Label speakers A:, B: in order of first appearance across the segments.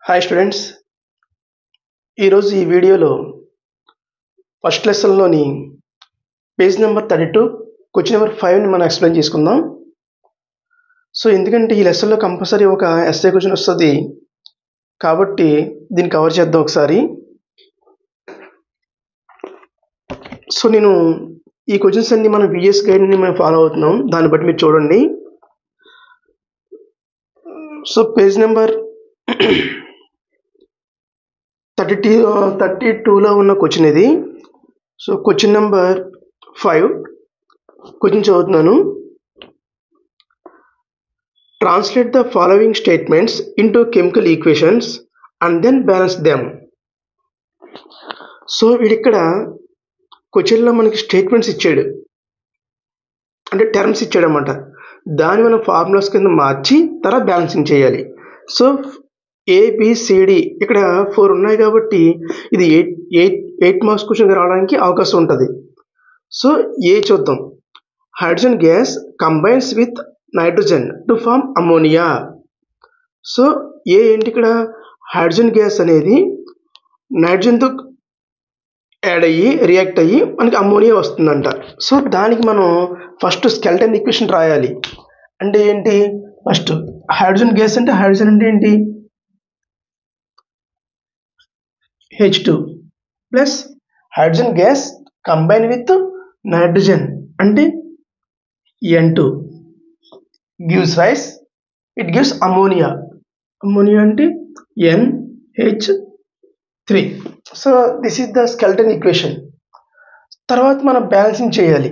A: Hi students, ఈరోజు ఈ వీడియోలో ఫస్ట్ లెసన్లోని పేజ్ నెంబర్ 32 క్వశ్చన్ నెంబర్ 5ని మనం ఎక్స్ప్లెయిన్ చేసుకుందాం. సో ఎందుకంటే ఈ లెసన్లో కంపల్సరీ ఒక ఎస్ఏ క్వశ్చన్ వస్తుంది కాబట్టి దీన్ని కవర్ చేద్దాం ఒకసారి. సో నేను ఈ క్వశ్చన్స్ అన్ని మనం విఎస్ గైడ్ని మనం ఫాలో అవుతున్నాం, దాన్ని బట్టి మీరు చూడండి. సో పేజ్ నెంబర్ 32లో ఉన్న క్వశ్చన్ ఇది. సో క్వశ్చన్ నెంబర్ 5 క్వశ్చన్ చదువుతున్నాను. Translate the following statements into chemical equations and then balance them. So వీడిక్కడ క్వశ్చన్లో మనకి స్టేట్మెంట్స్ ఇచ్చాడు, అంటే టర్మ్స్ ఇచ్చాడు అన్నమాట. దాన్ని మనం ఫార్ములాస్ కింద మార్చి తర్వాత బ్యాలెన్సింగ్ చేయాలి. సో ఏబిసిడి ఇక్కడ 4 ఉన్నాయి కాబట్టి ఇది 8 మార్క్స్ క్వశ్చన్ రావడానికి అవకాశం ఉంటుంది. సో ఏ చూద్దాం. Hydrogen gas combines with nitrogen to form ammonia. So ఏ ఏంటి, ఇక్కడ హైడ్రోజన్ గ్యాస్ అనేది నైట్రోజన్తో యాడ్ అయ్యి రియాక్ట్ అయ్యి మనకి అమోనియా వస్తుందంట. సో దానికి మనం ఫస్ట్ స్కెల్టన్ ఈక్వేషన్ రాయాలి. అంటే ఏంటి, ఫస్ట్ హైడ్రోజన్ గ్యాస్ అంటే హైడ్రోజన్ అంటే ఏంటి, H2 plus hydrogen gas combine with nitrogen అంటే N2 gives rise, it gives ammonia. Ammonia అంటే NH3. So this is the skeleton equation. తర్వాత మనం బ్యాలెన్సింగ్ చేయాలి.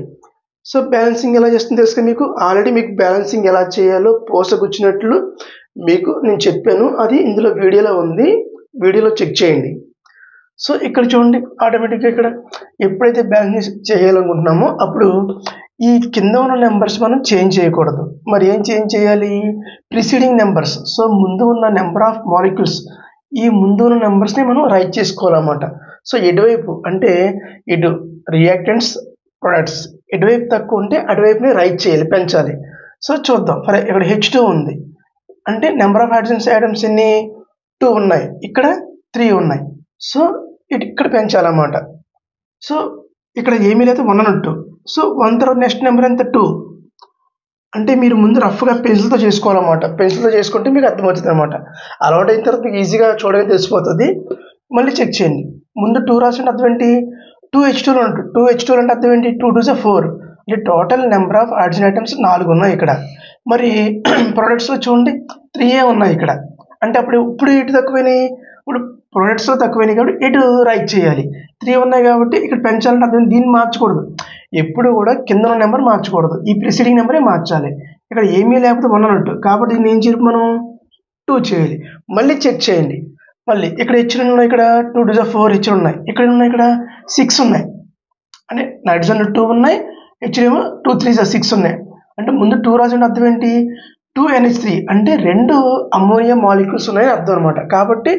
A: సో బ్యాలెన్సింగ్ ఎలా చేస్తుందో తెలుసు మీకు. ఆల్రెడీ మీకు బ్యాలెన్సింగ్ ఎలా చేయాలో పోసకొచ్చినట్లు మీకు నేను చెప్పాను, అది ఇందులో వీడియోలో ఉంది, వీడియోలో చెక్ చేయండి. సో ఇక్కడ చూడండి, ఆటోమేటిక్గా ఇక్కడ ఎప్పుడైతే బ్యాలెన్స్ చేయాలనుకుంటున్నామో అప్పుడు ఈ కింద ఉన్న నెంబర్స్ మనం చేంజ్ చేయకూడదు. మరి ఏం చేంజ్ చేయాలి, ప్రిసీడింగ్ నెంబర్స్. సో ముందు ఉన్న నెంబర్ ఆఫ్ మాలిక్యూల్స్, ఈ ముందు ఉన్న నెంబర్స్ని మనం రైట్ చేసుకోవాలన్నమాట. సో ఎటువైపు అంటే ఇటు రియాక్టెంట్స్ ప్రొడక్ట్స్, ఎటువైపు తక్కువ ఉంటే అటువైపుని రైట్ చేయాలి, పెంచాలి. సో చూద్దాం. ఫర్ ఇక్కడ H2 ఉంది అంటే నెంబర్ ఆఫ్ హైడ్రోజన్స్ ఆటమ్స్ ఎన్ని 2 ఉన్నాయి, ఇక్కడ 3 ఉన్నాయి. సో ఇక్కడ పెంచాలన్నమాట. సో ఇక్కడ ఏమీ లేదు, 1 అన్నట్టు. సో 1 తర్వాత నెక్స్ట్ నెంబర్ ఎంత 2 అంటే మీరు ముందు రఫ్గా పెన్సిల్తో చేసుకోవాలన్నమాట. పెన్సిల్తో చేసుకుంటే మీకు అర్థమవుతుంది అనమాట. అలవాటు అయిన తర్వాత మీకు ఈజీగా చూడడానికి తెలిసిపోతుంది. మళ్ళీ చెక్ చేయండి. ముందు 2 రాసిన అర్థం ఏంటి, 2H2 ఉంటుంది. 2H2 అంటే అర్థం ఏంటి, 2 2 4 అంటే total number of hydrogen items 4 ఉన్నాయి ఇక్కడ. మరి ప్రొడక్ట్స్లో చూడండి 3 ఉన్నాయి ఇక్కడ. అంటే ఇప్పుడు ఇటు తక్కువైనాయి, ఇప్పుడు ప్రొడక్ట్స్లో తక్కువైనాయి కాబట్టి ఇటు రైట్ చేయాలి. 3 ఉన్నాయి కాబట్టి ఇక్కడ పెంచాలంటే అర్థం దీన్ని మార్చకూడదు. ఎప్పుడు కూడా కింద ఉన్న నెంబర్ మార్చకూడదు, ఈ ప్రిసీడింగ్ నెంబరే మార్చాలి. ఇక్కడ ఏమీ లేకపోతే 1 అన్నట్టు కాబట్టి దీన్ని ఏం చేయాలి, మనం 2 చేయాలి. మళ్ళీ చెక్ చేయండి. మళ్ళీ ఇక్కడ H ఉన్నాయి, ఇక్కడ 2 2 4 H ఉన్నాయి, ఇక్కడ ఉన్నాయి, ఇక్కడ 6 ఉన్నాయి. అంటే నైట్రోజన్ 2 ఉన్నాయి, H ఏమో 2 3 6 ఉన్నాయి. అంటే ముందు 2 రాసిన అర్థం ఏంటి, 2NH3 అంటే 2 అమోనియా మాలిక్యూల్స్ ఉన్నాయని అర్థం అనమాట. కాబట్టి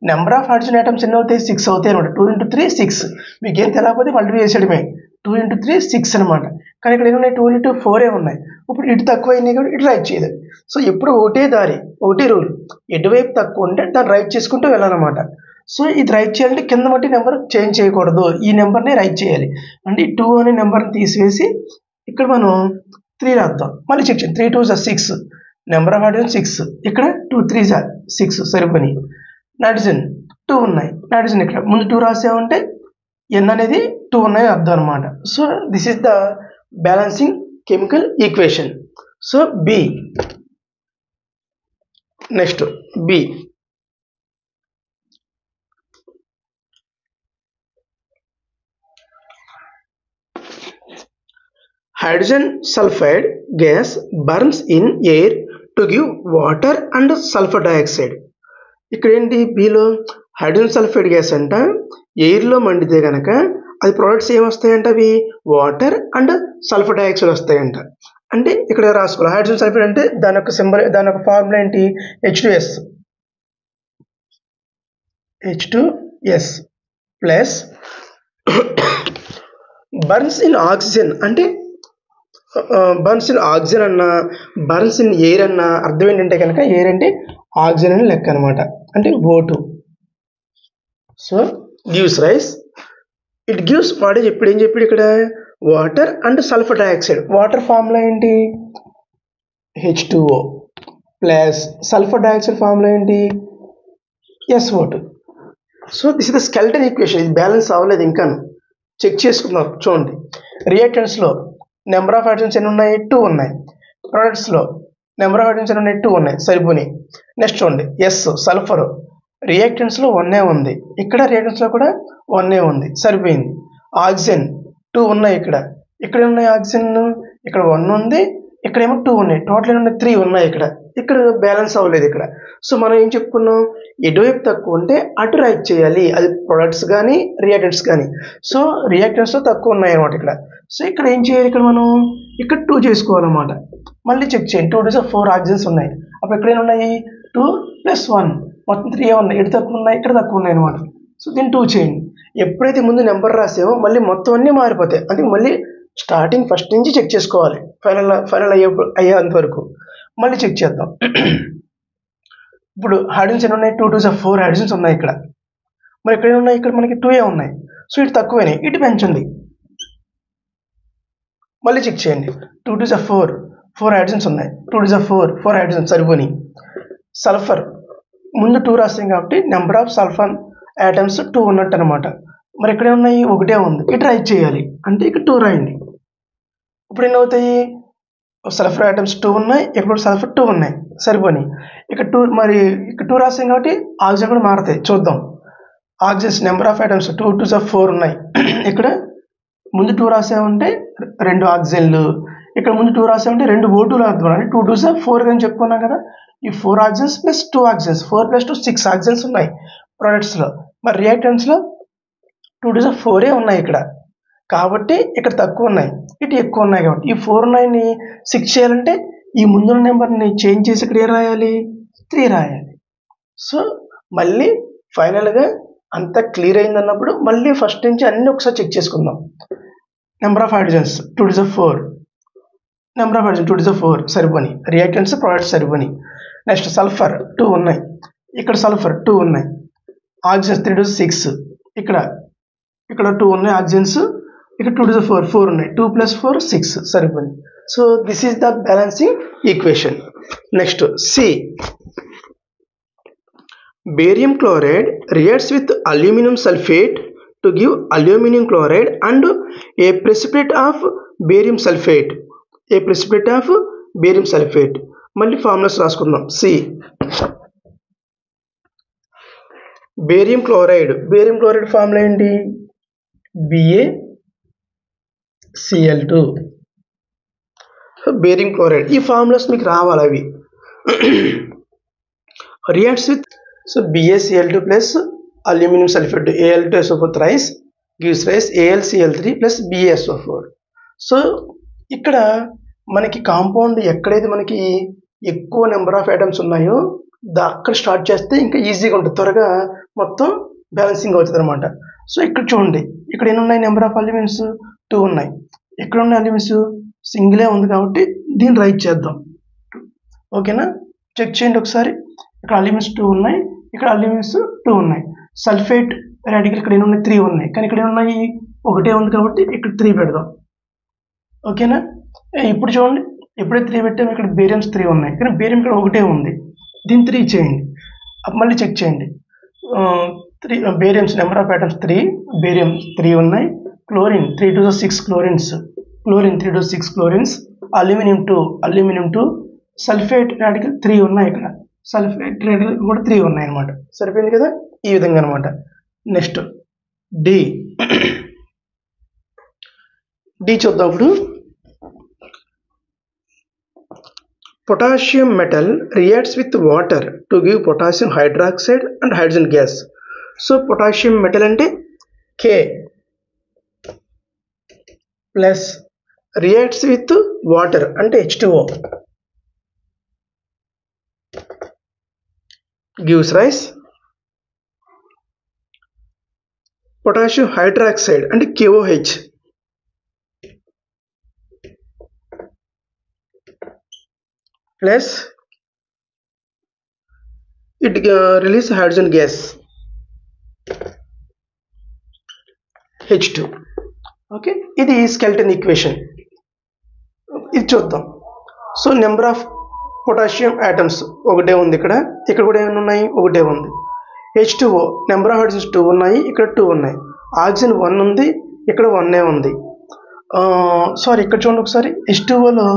A: నెంబర్ ఆఫ్ హైడ్రోజన్ ఐటమ్స్ ఎన్ని అవుతాయి, 6 అవుతాయి అనమాట. 2 × 3 6. మీకు ఏం తెలియకపోతే మల్టిప్లై చేసేయడమే. 2 × 3 6 అనమాట. కానీ ఇక్కడ ఏమున్నాయి, 2 × 4 ఉన్నాయి. ఇప్పుడు ఇటు తక్కువ అయినాయి కాబట్టి ఇటు రైట్ చేయలేదు. సో ఎప్పుడు ఒకటే దారి, ఒకటే రూల్, ఎటువైపు తక్కువ ఉంటే దాన్ని రైట్ చేసుకుంటూ వెళ్ళాలన్నమాట. సో ఇది రైట్ చేయాలంటే కింద బట్టి నెంబర్ చేంజ్ చేయకూడదు, ఈ నెంబర్ని రైట్ చేయాలి. అంటే 2 అనే నెంబర్ని తీసివేసి ఇక్కడ మనం 3 రాద్దాం. మళ్ళీ చెక్ చేయండి. 3 2 6 నెంబర్ ఆఫ్ హైడ్రోజన్ 6, ఇక్కడ 2 3 6 సరిపోయి. నైట్రోజన్ 2 ఉన్నాయి, నైట్రోజన్ ఇక్కడ ముందు 2 రాసామంటే N అనేది 2 ఉన్నాయి అర్థం అనమాట. So this is the balancing chemical equation. So B, next B. Hydrogen sulphide gas burns in air to give water and sulphur dioxide. ఇక్కడ ఏంటి, బిలో హైడ్రోజన్ సల్ఫైడ్ గ్యాస్ అంట ఎయిర్లో మండితే కనుక అది ప్రొడక్ట్స్ ఏమొస్తాయంట, అవి వాటర్ అండ్ సల్ఫర్ డైఆక్సైడ్ వస్తాయంట. అంటే ఇక్కడ రాసుకోవాలి. హైడ్రోజన్ సల్ఫైడ్ అంటే దాని యొక్క సింబల్, దాని యొక్క ఫార్ములా ఏంటి, H2S plus burns in oxygen అంటే బర్న్స్ ఇన్ ఆక్సిజన్ అన్న బర్న్స్ ఇన్ ఎయిర్ అన్న అర్థం ఏంటంటే కనుక ఎయిర్ అంటే ఆక్సిజన్ అని లెక్క అనమాట. అంటే O2. So gives rise, it gives వాడే చెప్పాడు, ఏం చెప్పాడు ఇక్కడ, water and sulphur dioxide. Water formula ఏంటి, H2O plus sulphur dioxide formula ఏంటి, SO2. So this is the skeleton equation. ఇది బ్యాలెన్స్ అవ్వలేదు ఇంకా, చెక్ చేసుకుందాం. చూడండి, రియాక్టెంట్స్లో నెంబర్ ఆఫ్ హైడ్రోజన్స్ ఎన్ని ఉన్నాయి, 2 ఉన్నాయి. ప్రొడక్ట్స్లో నెంబర్ ఆఫ్ హైడ్రోజన్స్ ఎన్ని ఉన్నాయి, 2 ఉన్నాయి, సరిపోయి. నెక్స్ట్ చూడండి, సల్ఫర్ రియాక్టెంట్స్లో 1 ఉంది, ఇక్కడ రియాక్టెంట్స్లో కూడా 1 ఉంది, సరిపోయింది. ఆక్సిజన్ 2 ఉన్నాయి, ఇక్కడ ఉన్నాయి ఆక్సిజన్, ఇక్కడ 1 ఉంది, ఇక్కడేమో 2 ఉన్నాయి, టోటల్ ఉన్నాయి 3 ఉన్నాయి. ఇక్కడ బ్యాలెన్స్ అవ్వలేదు ఇక్కడ. సో మనం ఏం చెప్పుకున్నాం, ఎటువైపు తక్కువ ఉంటే అటు రైట్ చేయాలి, అది ప్రొడక్ట్స్ కానీ రియాక్టెంట్స్ కానీ. సో రియాక్టెంట్స్లో తక్కువ ఉన్నాయి అనమాట ఇక్కడ. సో ఇక్కడ ఏం చేయాలి, ఇక్కడ మనం ఇక్కడ 2 చేసుకోవాలన్నమాట. మళ్ళీ చెక్ చేయండి, 2 + 4 ఆక్సిజన్స్ ఉన్నాయి. అప్పుడు ఇక్కడ ఏమి ఉన్నాయి, 2 + 1 మొత్తం 3 ఉన్నాయి. ఇటు తక్కువ ఉన్నాయి, ఇక్కడ తక్కువ ఉన్నాయి అనమాట. సో దీన్ని 2 చేయండి. ఎప్పుడైతే ముందు నెంబర్ రాసామో మళ్ళీ మొత్తం అన్నీ మారిపోతాయి. అందుకే మళ్ళీ స్టార్టింగ్ ఫస్ట్ నుంచి చెక్ చేసుకోవాలి, ఫైనల్ అయ్యేంత వరకు మళ్ళీ చెక్ చేద్దాం. ఇప్పుడు హైడ్రోజన్స్ ఎన్ని ఉన్నాయి, 2 + 4 హైడ్రోజన్స్ ఉన్నాయి ఇక్కడ. మరి ఇక్కడ ఉన్నాయి, ఇక్కడ మనకి 2 ఉన్నాయి. సో ఇటు తక్కువైనాయి, ఇటు పెంచండి. మళ్ళీ చెక్ చేయండి, 2 + 4 హైడ్రోజన్స్ ఉన్నాయి, 2 + 4 హైడ్రోజన్స్ సరిపోయి. సల్ఫర్ ముందు 2 రాస్తాం కాబట్టి నెంబర్ ఆఫ్ సల్ఫర్ యాటమ్స్ 2 ఉన్నట్టు అనమాట. మరి ఇక్కడ ఉన్నాయి, 1 ఉంది, ఇటు రైట్ చేయాలి, అంటే ఇక్కడ 2 రాయండి. ఇప్పుడు ఎన్ని అవుతాయి, సల్ఫర్ ఐటమ్స్ 2 ఉన్నాయి, ఇక్కడ సల్ఫర్ 2 ఉన్నాయి, సరిపోయి. ఇక్కడ 2, మరి ఇక్కడ 2 రాసాం కాబట్టి ఆక్సిజన్ కూడా మారుతాయి, చూద్దాం. ఆక్సిజన్స్ నెంబర్ ఆఫ్ ఐటమ్స్ 2 + 4 ఉన్నాయి. ఇక్కడ ముందు 2 రాసామంటే 2 ఆక్సిజన్లు, ఇక్కడ ముందు 2 రాసామంటే 2 O2లు అర్థం. అంటే 2 + 4 అని చెప్పుకున్నాం కదా. ఈ 4 ఆక్సిజన్స్ ప్లస్ 2 ఆక్సిజన్స్, 4 + 2 6 ఆక్సిజన్స్ ఉన్నాయి ప్రొడక్ట్స్లో. మరి రియాక్టెంట్స్లో 2 + 4 ఉన్నాయి ఇక్కడ, కాబట్టి ఇక్కడ తక్కువ ఉన్నాయి, ఇటు ఎక్కువ ఉన్నాయి. కాబట్టి ఈ 4 ఉన్నాయని 6 చేయాలంటే ఈ ముందున్న నెంబర్ని చేంజ్ చేసి ఇక్కడ ఏం రాయాలి, 3 రాయాలి. సో మళ్ళీ ఫైనల్గా అంతా క్లియర్ అయిందన్నప్పుడు మళ్ళీ ఫస్ట్ నుంచి అన్నీ ఒకసారి చెక్ చేసుకుందాం. Number of hydrogens 2 + 4, number of hydrogen 2 + 4 సరిపోయి. రియాక్టెంట్స్ ప్రొడక్ట్స్ సరిపోయి. నెక్స్ట్ సల్ఫర్ 2 ఉన్నాయి, ఇక్కడ సల్ఫర్ 2 ఉన్నాయి. ఆక్సిజన్స్ 3 + 6, ఇక్కడ 2 ఉన్నాయి ఆక్సిజన్స్, ఇక్కడ 2 + 4 ఉన్నాయి, 2 + 4 6 సరిపోయింది. So this is the balancing equation. Next C, barium chloride reacts with aluminum sulfate to give aluminum chloride and a precipitate of barium sulfate. మళ్ళీ ఫార్ములాస్ రాసుకుందాం. సి, బేరియం క్లోరైడ్ ఫార్ములా ఏంటి, BaCl2. బేరియం క్లోరైడ్ ఈ formulas మీకు రావాలి, అవి reacts with. So BaCl2 plus aluminium sulphate Al2SO4 thrice gives rise AlCl3 plus BaSO4. So ఇక్కడ మనకి కాంపౌండ్ ఎక్కడైతే మనకి ఎక్కువ నెంబర్ ఆఫ్ ఐటమ్స్ ఉన్నాయో అక్కడ స్టార్ట్ చేస్తే ఇంకా ఈజీగా ఉంటుంది, త్వరగా మొత్తం బ్యాలెన్సింగ్ అవుతుంది అనమాట. సో ఇక్కడ చూడండి, ఇక్కడ ఎన్ని ఉన్నాయి, నెంబర్ ఆఫ్ అల్యూమిన్స్ 2 ఉన్నాయి. ఎక్కడ ఉన్న అల్యూమిన్స్ సింగిలే ఉంది కాబట్టి దీన్ని రైట్ చేద్దాం. ఓకేనా, చెక్ చేయండి ఒకసారి. ఇక్కడ అల్యూమిన్స్ 2 ఉన్నాయి, ఇక్కడ అల్యూమిన్స్ 2 ఉన్నాయి. సల్ఫేట్ రాడికల్ ఇక్కడ ఎన్ని ఉన్నాయి, 3 ఉన్నాయి, కానీ ఇక్కడ ఎన్ని ఉన్నాయి, 1 ఉంది కాబట్టి ఇక్కడ 3 పెడదాం. ఓకేనా, ఇప్పుడు చూడండి, ఎప్పుడైతే 3 పెట్టామో ఇక్కడ బేరియమ్స్ 3 ఉన్నాయి, కానీ బేరియం ఇక్కడ 1 ఉంది, దీన్ని 3 చేయండి. మళ్ళీ చెక్ చేయండి, 3 బేరియమ్స్ నెంబర్ ఆఫ్ ఐటమ్స్ 3, బేరియం 3 ఉన్నాయి. Chlorine 3 + 6 chlorines, 3 + 6 chlorines. Aluminium 2, sulphate radical 3 ఉన్నాయి, ఇక్కడ సల్ఫేట్ రాడికల్ కూడా 3 ఉన్నాయి అనమాట. సరిపోయింది కదా, ఈ విధంగా అనమాట. నెక్స్ట్ డి చూద్దాం. ఇప్పుడు potassium metal reacts with water to give potassium hydroxide and hydrogen gas. So potassium metal అంటే K plus reacts with water అంటే H2O gives rise potassium hydroxide అంటే KOH plus it release hydrogen gas H2. Okay, ఇది skeleton equation. ఇది చూద్దాం. So number of potassium atoms ఒకటే ఉంది, ఇక్కడ కూడా ఏమైనా ఉన్నాయి, ఒకటే ఉంది. H2O నెంబర్ ఆఫ్ హైడ్రోజన్స్ 2 ఉన్నాయి, ఇక్కడ 2 ఉన్నాయి. ఆక్సిజన్ 1 ఉంది, ఇక్కడ 1 ఉంది. సారీ, ఇక్కడ చూడండి ఒకసారి. H2Oలో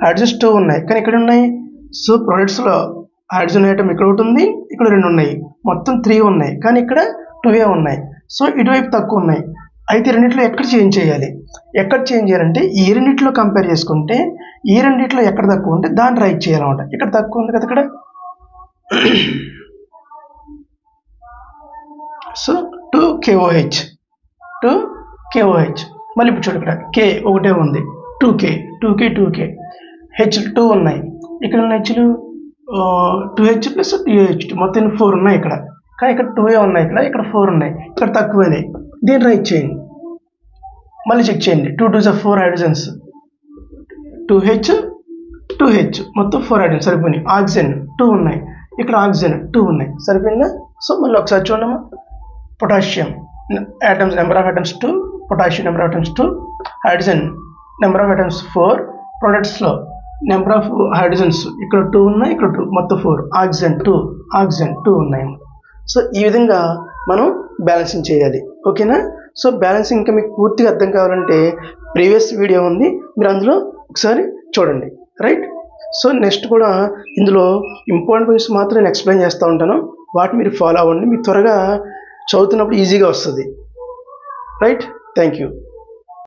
A: హైడ్రోజన్స్ 2 ఉన్నాయి, కానీ ఇక్కడ ఉన్నాయి. సో ప్రొడక్ట్స్లో హైడ్రోజన్ ఐటమ్ ఇక్కడ ఒకటి ఉంది, ఇక్కడ 2 ఉన్నాయి, మొత్తం 3 ఉన్నాయి, కానీ ఇక్కడ 2 ఉన్నాయి. సో ఇటువైపు తక్కువ ఉన్నాయి. అయితే రెండింటిలో ఎక్కడ చేంజ్ చేయాలి? ఎక్కడ చేంజ్ చేయాలంటే ఈ రెండింటిలో కంపేర్ చేసుకుంటే ఈ రెండింటిలో ఎక్కడ తక్కువ ఉంటే దాన్ని రైట్ చేయాలన్నమాట. ఇక్కడ తక్కువ ఉంది కదా ఇక్కడ. సో 2KOH మళ్ళీ ఇప్పుడు చూడు, ఇక్కడ K ఒకటే ఉంది, 2K H 2 ఉన్నాయి, ఇక్కడ ఉన్న Hలు 2H ప్లస్ 2H మొత్తం 4 ఉన్నాయి ఇక్కడ, కానీ ఇక్కడ 2 ఉన్నాయి, ఇక్కడ 4 ఉన్నాయి, ఇక్కడ తక్కువైనాయి. దీన్ని రైట్ చేయండి, మళ్ళీ చెక్ చేయండి. 2 2s 4 హైడ్రోజన్స్, 2H మొత్తం 4 హైడ్రోజన్ సరిపోయినాయి. ఆక్సిజన్ 2 ఉన్నాయి, ఇక్కడ ఆక్సిజన్ 2 ఉన్నాయి, సరిపోయిందా? సో మళ్ళీ ఒకసారి చూడమ్మా. Potassium atoms number of atoms 2, potassium number of atoms 2, hydrogen number of atoms 4, ప్రొడక్ట్స్లో నెంబర్ ఆఫ్ హైడ్రోజన్స్ ఇక్కడ 2 ఉన్నాయి, ఇక్కడ 2, మొత్తం 4. ఆక్సిజన్ 2 ఉన్నాయి. సో ఈ విధంగా మనం బ్యాలెన్సింగ్ చేయాలి. ఓకేనా? సో బ్యాలెన్సింగ్ ఇంకా మీకు పూర్తిగా అర్థం కావాలంటే ప్రీవియస్ వీడియో ఉంది, మీరు అందులో ఒకసారి చూడండి. రైట్? సో నెక్స్ట్ కూడా ఇందులో ఇంపార్టెంట్ పాయింట్స్ మాత్రం నేను ఎక్స్ప్లెయిన్ చేస్తూ ఉంటాను, వాటిని మీరు ఫాలో అవ్వండి, మీకు త్వరగా చదువుతున్నప్పుడు ఈజీగా వస్తుంది. రైట్? Thank you.